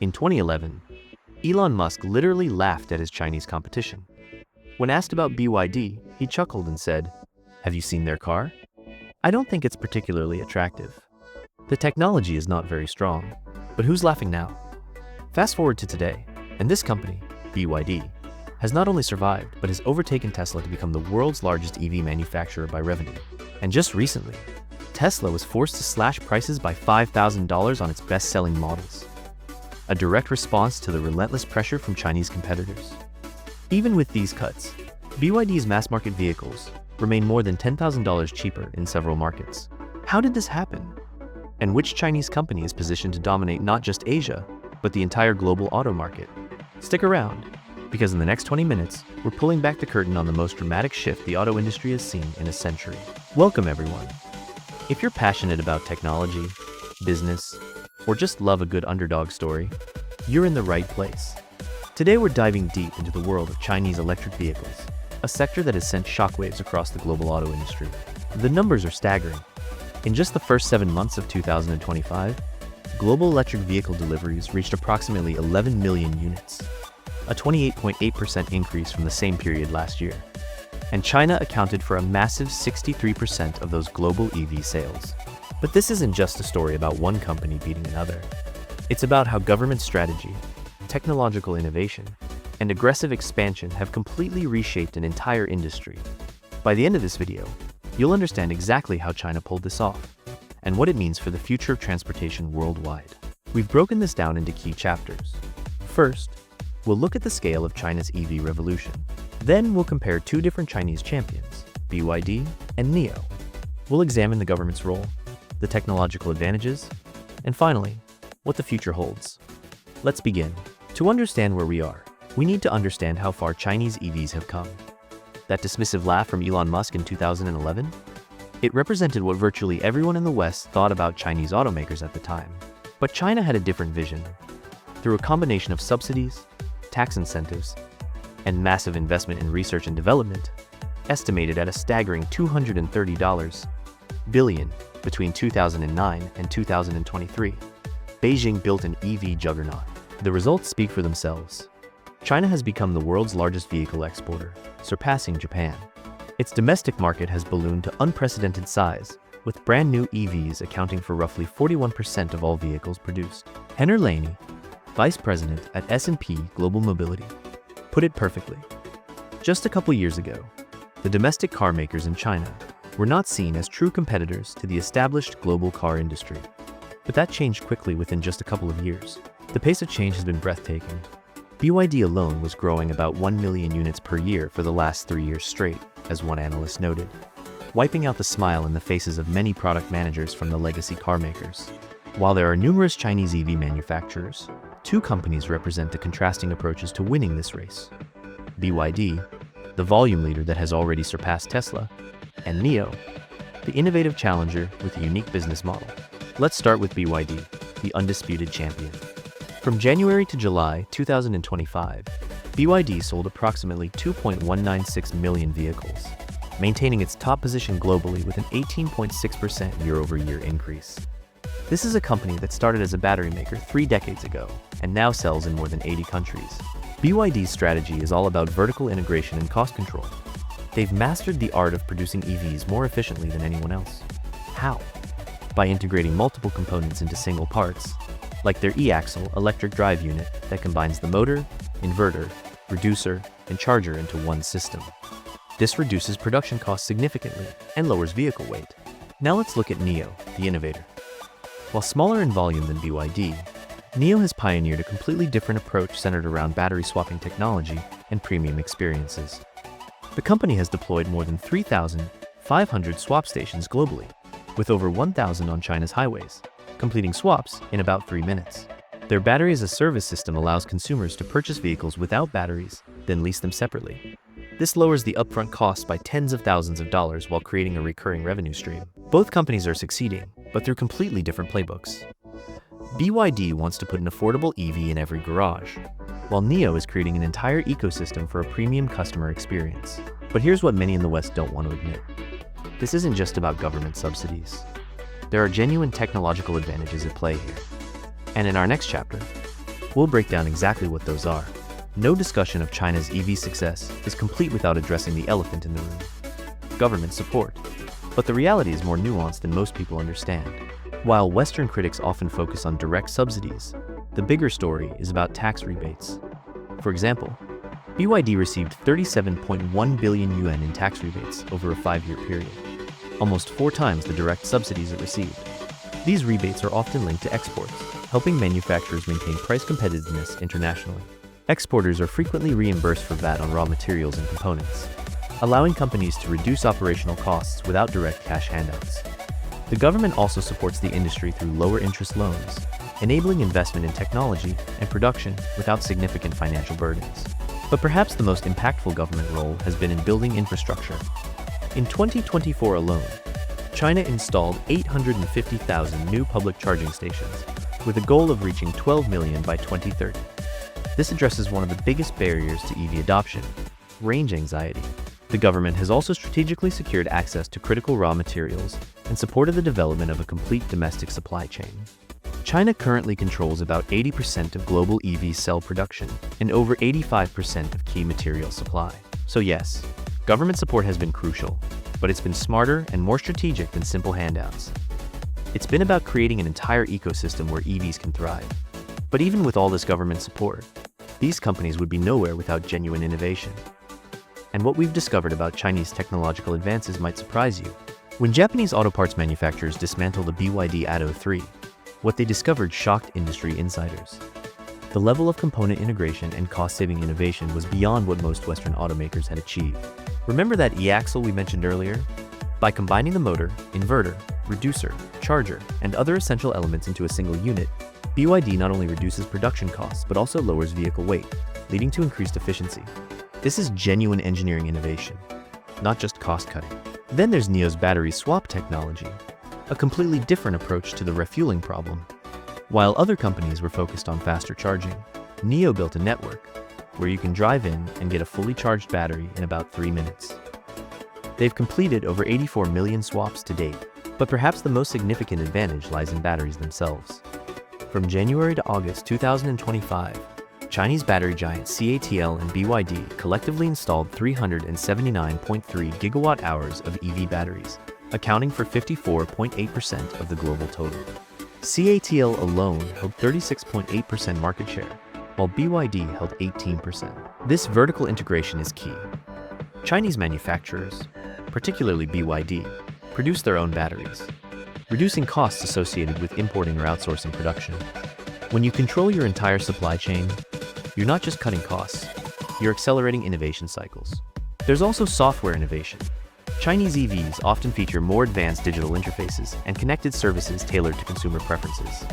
In 2011, Elon Musk literally laughed at his Chinese competition. When asked about BYD, he chuckled and said, "Have you seen their car? I don't think it's particularly attractive. The technology is not very strong." But who's laughing now? Fast forward to today, and this company, BYD, has not only survived, but has overtaken Tesla to become the world's largest EV manufacturer by revenue. And just recently, Tesla was forced to slash prices by $5,000 on its best-selling models, a direct response to the relentless pressure from Chinese competitors. Even with these cuts, BYD's mass-market vehicles remain more than $10,000 cheaper in several markets. How did this happen? And which Chinese company is positioned to dominate not just Asia, but the entire global auto market? Stick around, because in the next 20 minutes, we're pulling back the curtain on the most dramatic shift the auto industry has seen in a century. Welcome, everyone. If you're passionate about technology, business, or just love a good underdog story, you're in the right place. Today we're diving deep into the world of Chinese electric vehicles, a sector that has sent shockwaves across the global auto industry. The numbers are staggering. In just the first 7 months of 2025, global electric vehicle deliveries reached approximately 11 million units, a 28.8% increase from the same period last year. And China accounted for a massive 63% of those global EV sales. But this isn't just a story about one company beating another. It's about how government strategy, technological innovation, and aggressive expansion have completely reshaped an entire industry. By the end of this video, you'll understand exactly how China pulled this off, and what it means for the future of transportation worldwide. We've broken this down into key chapters. First, we'll look at the scale of China's EV revolution. Then we'll compare two different Chinese champions, BYD and NIO. We'll examine the government's role, the technological advantages, and finally, what the future holds. Let's begin. To understand where we are, we need to understand how far Chinese EVs have come. That dismissive laugh from Elon Musk in 2011? It represented what virtually everyone in the West thought about Chinese automakers at the time. But China had a different vision. Through a combination of subsidies, tax incentives, and massive investment in research and development, estimated at a staggering $230 billion between 2009 and 2023, Beijing built an EV juggernaut. The results speak for themselves. China has become the world's largest vehicle exporter, surpassing Japan. Its domestic market has ballooned to unprecedented size, with brand new EVs accounting for roughly 41% of all vehicles produced. Henner Laney, Vice President at S&P Global Mobility, put it perfectly. Just a couple years ago, the domestic car makers in China were not seen as true competitors to the established global car industry. But that changed quickly within just a couple of years. The pace of change has been breathtaking. BYD alone was growing about 1 million units per year for the last 3 years straight, as one analyst noted, wiping out the smile in the faces of many product managers from the legacy car makers. While there are numerous Chinese EV manufacturers, two companies represent the contrasting approaches to winning this race. BYD, the volume leader that has already surpassed Tesla, and NIO, the innovative challenger with a unique business model. Let's start with BYD, the undisputed champion. From January to July 2025, BYD sold approximately 2.196 million vehicles, maintaining its top position globally with an 18.6% year-over-year increase. This is a company that started as a battery maker 3 decades ago and now sells in more than 80 countries. BYD's strategy is all about vertical integration and cost control. They've mastered the art of producing EVs more efficiently than anyone else. How? By integrating multiple components into single parts, like their e-axle electric drive unit that combines the motor, inverter, reducer, and charger into one system. This reduces production costs significantly and lowers vehicle weight. Now let's look at NIO, the innovator. While smaller in volume than BYD, NIO has pioneered a completely different approach centered around battery swapping technology and premium experiences. The company has deployed more than 3,500 swap stations globally, with over 1,000 on China's highways, completing swaps in about 3 minutes. Their battery-as-a-service system allows consumers to purchase vehicles without batteries, then lease them separately. This lowers the upfront costs by tens of thousands of dollars while creating a recurring revenue stream. Both companies are succeeding, but through completely different playbooks. BYD wants to put an affordable EV in every garage, while NIO is creating an entire ecosystem for a premium customer experience. But here's what many in the West don't want to admit. This isn't just about government subsidies. There are genuine technological advantages at play here. And in our next chapter, We'll break down exactly what those are. No discussion of China's EV success is complete without addressing the elephant in the room: government support. But the reality is more nuanced than most people understand. While Western critics often focus on direct subsidies, the bigger story is about tax rebates. For example, BYD received 37.1 billion yuan in tax rebates over a 5-year period, almost 4 times the direct subsidies it received. These rebates are often linked to exports, helping manufacturers maintain price competitiveness internationally. Exporters are frequently reimbursed for VAT on raw materials and components, allowing companies to reduce operational costs without direct cash handouts. The government also supports the industry through lower interest loans, enabling investment in technology and production without significant financial burdens. But perhaps the most impactful government role has been in building infrastructure. In 2024 alone, China installed 850,000 new public charging stations, with a goal of reaching 12 million by 2030. This addresses one of the biggest barriers to EV adoption: range anxiety. The government has also strategically secured access to critical raw materials and supported the development of a complete domestic supply chain. China currently controls about 80% of global EV cell production and over 85% of key material supply. So yes, government support has been crucial, but it's been smarter and more strategic than simple handouts. It's been about creating an entire ecosystem where EVs can thrive. But even with all this government support, these companies would be nowhere without genuine innovation. And what we've discovered about Chinese technological advances might surprise you. When Japanese auto parts manufacturers dismantled the BYD Atto 3, what they discovered shocked industry insiders. The level of component integration and cost-saving innovation was beyond what most Western automakers had achieved. Remember that e-axle we mentioned earlier? By combining the motor, inverter, reducer, charger, and other essential elements into a single unit, BYD not only reduces production costs but also lowers vehicle weight, leading to increased efficiency. This is genuine engineering innovation, not just cost-cutting. Then there's NIO's battery swap technology, a completely different approach to the refueling problem. While other companies were focused on faster charging, NIO built a network where you can drive in and get a fully charged battery in about 3 minutes. They've completed over 84 million swaps to date, but perhaps the most significant advantage lies in batteries themselves. From January to August 2025, Chinese battery giants CATL and BYD collectively installed 379.3 gigawatt-hours of EV batteries, accounting for 54.8% of the global total. CATL alone held 36.8% market share, while BYD held 18%. This vertical integration is key. Chinese manufacturers, particularly BYD, produce their own batteries, reducing costs associated with importing or outsourcing production. When you control your entire supply chain, you're not just cutting costs, you're accelerating innovation cycles. There's also software innovation. Chinese EVs often feature more advanced digital interfaces and connected services tailored to consumer preferences.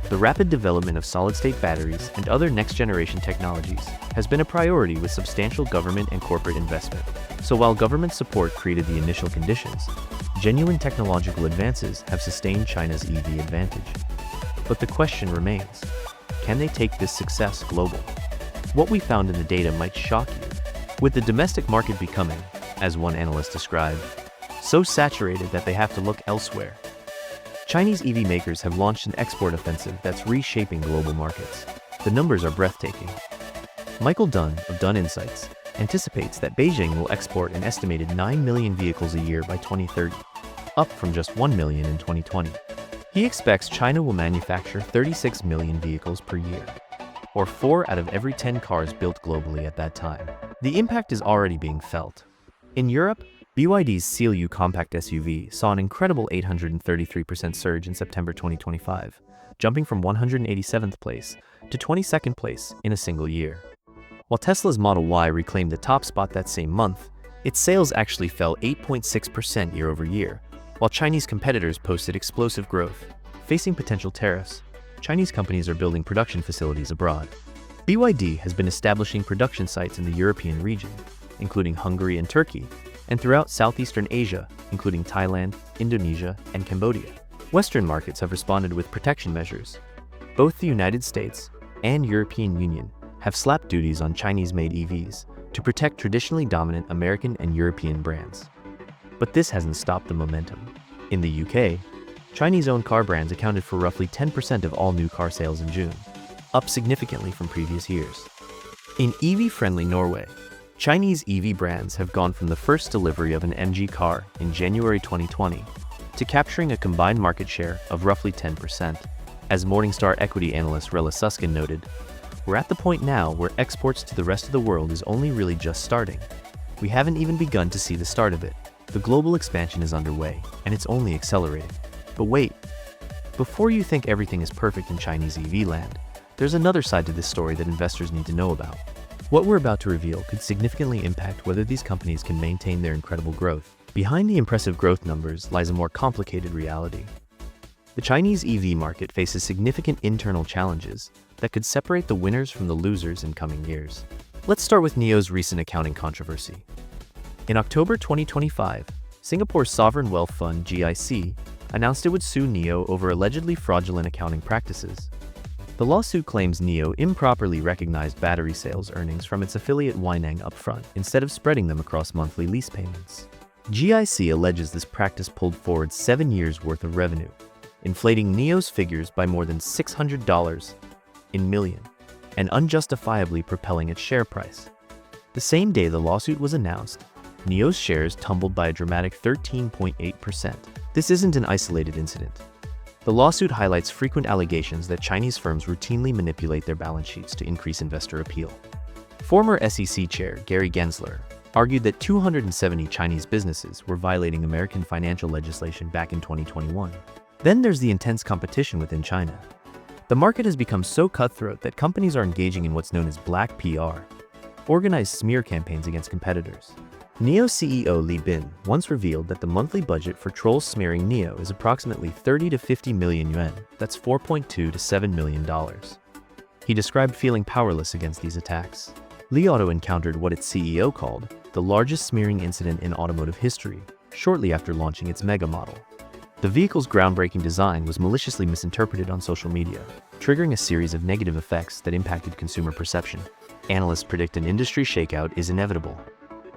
The rapid development of solid-state batteries and other next-generation technologies has been a priority with substantial government and corporate investment. So while government support created the initial conditions, genuine technological advances have sustained China's EV advantage. But the question remains, can they take this success global? What we found in the data might shock you. With the domestic market becoming, as one analyst described, so saturated that they have to look elsewhere, Chinese EV makers have launched an export offensive that's reshaping global markets. The numbers are breathtaking. Michael Dunn of Dunn Insights anticipates that Beijing will export an estimated 9 million vehicles a year by 2030, up from just 1 million in 2020. He expects China will manufacture 36 million vehicles per year, or 4 out of every 10 cars built globally at that time. The impact is already being felt. In Europe, BYD's CLU compact SUV saw an incredible 833% surge in September 2025, jumping from 187th place to 22nd place in a single year. While Tesla's Model Y reclaimed the top spot that same month, its sales actually fell 8.6% year over year, while Chinese competitors posted explosive growth. Facing potential tariffs, Chinese companies are building production facilities abroad. BYD has been establishing production sites in the European region, including Hungary and Turkey, and throughout Southeastern Asia, including Thailand, Indonesia, and Cambodia. Western markets have responded with protection measures. Both the United States and European Union have slapped duties on Chinese-made EVs to protect traditionally dominant American and European brands. But this hasn't stopped the momentum. In the UK, Chinese-owned car brands accounted for roughly 10% of all new car sales in June, up significantly from previous years. In EV-friendly Norway, Chinese EV brands have gone from the first delivery of an MG car in January 2020 to capturing a combined market share of roughly 10%. As Morningstar equity analyst Rella Susskind noted, we're at the point now where exports to the rest of the world is only really just starting. We haven't even begun to see the start of it. The global expansion is underway, and it's only accelerating. But wait, before you think everything is perfect in Chinese EV land, there's another side to this story that investors need to know about. What we're about to reveal could significantly impact whether these companies can maintain their incredible growth. Behind the impressive growth numbers lies a more complicated reality. The Chinese EV market faces significant internal challenges that could separate the winners from the losers in coming years. Let's start with NIO's recent accounting controversy. In October 2025, Singapore's sovereign wealth fund GIC announced it would sue NIO over allegedly fraudulent accounting practices. The lawsuit claims NIO improperly recognized battery sales earnings from its affiliate Weinang upfront instead of spreading them across monthly lease payments. GIC alleges this practice pulled forward 7 years' worth of revenue, inflating NIO's figures by more than $600 in million, and unjustifiably propelling its share price. The same day the lawsuit was announced, NIO's shares tumbled by a dramatic 13.8%. This isn't an isolated incident. The lawsuit highlights frequent allegations that Chinese firms routinely manipulate their balance sheets to increase investor appeal. Former SEC Chair Gary Gensler argued that 270 Chinese businesses were violating American financial legislation back in 2021. Then there's the intense competition within China. The market has become so cutthroat that companies are engaging in what's known as black PR, organized smear campaigns against competitors. NIO CEO Li Bin once revealed that the monthly budget for trolls smearing NIO is approximately 30 to 50 million yuan, that's $4.2 to $7 million. He described feeling powerless against these attacks. Li Auto encountered what its CEO called the largest smearing incident in automotive history, shortly after launching its Mega model. The vehicle's groundbreaking design was maliciously misinterpreted on social media, triggering a series of negative effects that impacted consumer perception. Analysts predict an industry shakeout is inevitable.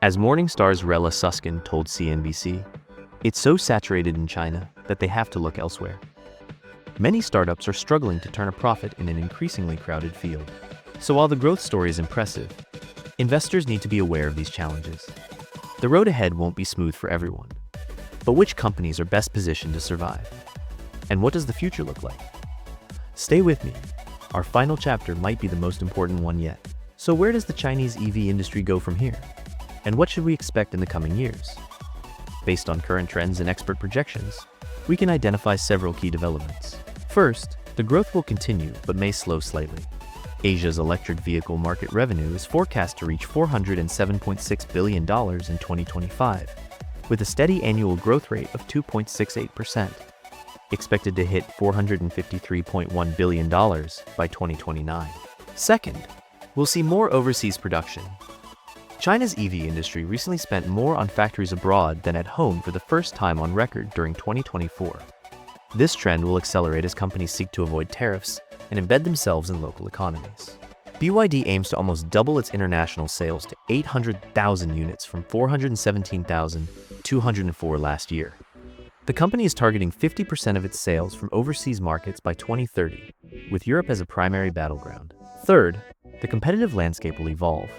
As Morningstar's Rella Susskind told CNBC, it's so saturated in China that they have to look elsewhere. Many startups are struggling to turn a profit in an increasingly crowded field. So while the growth story is impressive, investors need to be aware of these challenges. The road ahead won't be smooth for everyone. But which companies are best positioned to survive? And what does the future look like? Stay with me. Our final chapter might be the most important one yet. So where does the Chinese EV industry go from here? And what should we expect in the coming years? Based on current trends and expert projections, we can identify several key developments. First, the growth will continue but may slow slightly. Asia's electric vehicle market revenue is forecast to reach $407.6 billion in 2025, with a steady annual growth rate of 2.68%, expected to hit $453.1 billion by 2029. Second, we'll see more overseas production. China's EV industry recently spent more on factories abroad than at home for the first time on record during 2024. This trend will accelerate as companies seek to avoid tariffs and embed themselves in local economies. BYD aims to almost double its international sales to 800,000 units from 417,204 last year. The company is targeting 50% of its sales from overseas markets by 2030, with Europe as a primary battleground. Third, the competitive landscape will evolve.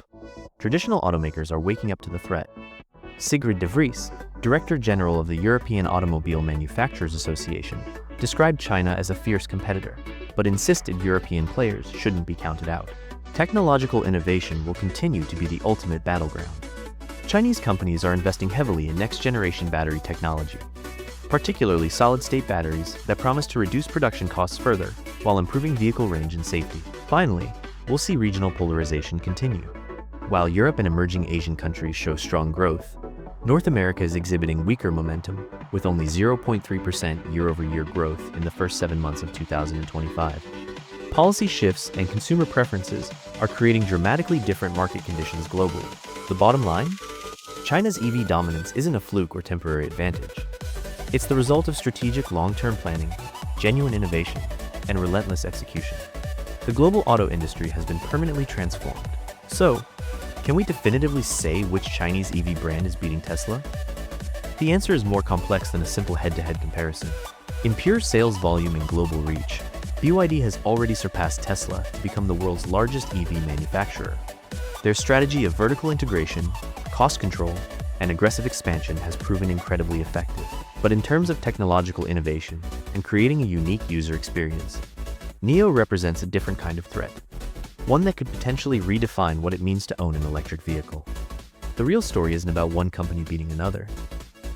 Traditional automakers are waking up to the threat. Sigrid de Vries, Director General of the European Automobile Manufacturers Association, described China as a fierce competitor, but insisted European players shouldn't be counted out. Technological innovation will continue to be the ultimate battleground. Chinese companies are investing heavily in next-generation battery technology, particularly solid-state batteries that promise to reduce production costs further while improving vehicle range and safety. Finally, we'll see regional polarization continue. While Europe and emerging Asian countries show strong growth, North America is exhibiting weaker momentum, with only 0.3% year-over-year growth in the first 7 months of 2025. Policy shifts and consumer preferences are creating dramatically different market conditions globally. The bottom line? China's EV dominance isn't a fluke or temporary advantage. It's the result of strategic long-term planning, genuine innovation, and relentless execution. The global auto industry has been permanently transformed. So, can we definitively say which Chinese EV brand is beating Tesla? The answer is more complex than a simple head-to-head comparison. In pure sales volume and global reach, BYD has already surpassed Tesla to become the world's largest EV manufacturer. Their strategy of vertical integration, cost control, and aggressive expansion has proven incredibly effective. But in terms of technological innovation and creating a unique user experience, NIO represents a different kind of threat, one that could potentially redefine what it means to own an electric vehicle. The real story isn't about one company beating another.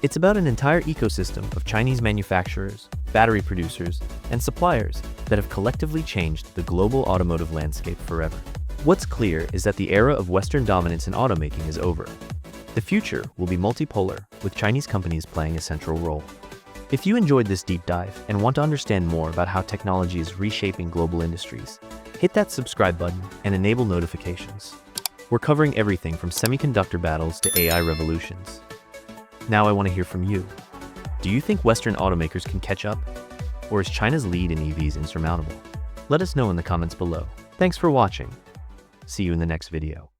It's about an entire ecosystem of Chinese manufacturers, battery producers, and suppliers that have collectively changed the global automotive landscape forever. What's clear is that the era of Western dominance in automaking is over. The future will be multipolar, with Chinese companies playing a central role. If you enjoyed this deep dive and want to understand more about how technology is reshaping global industries, hit that subscribe button and enable notifications. We're covering everything from semiconductor battles to AI revolutions. Now I want to hear from you. Do you think Western automakers can catch up? Or is China's lead in EVs insurmountable? Let us know in the comments below. Thanks for watching. See you in the next video.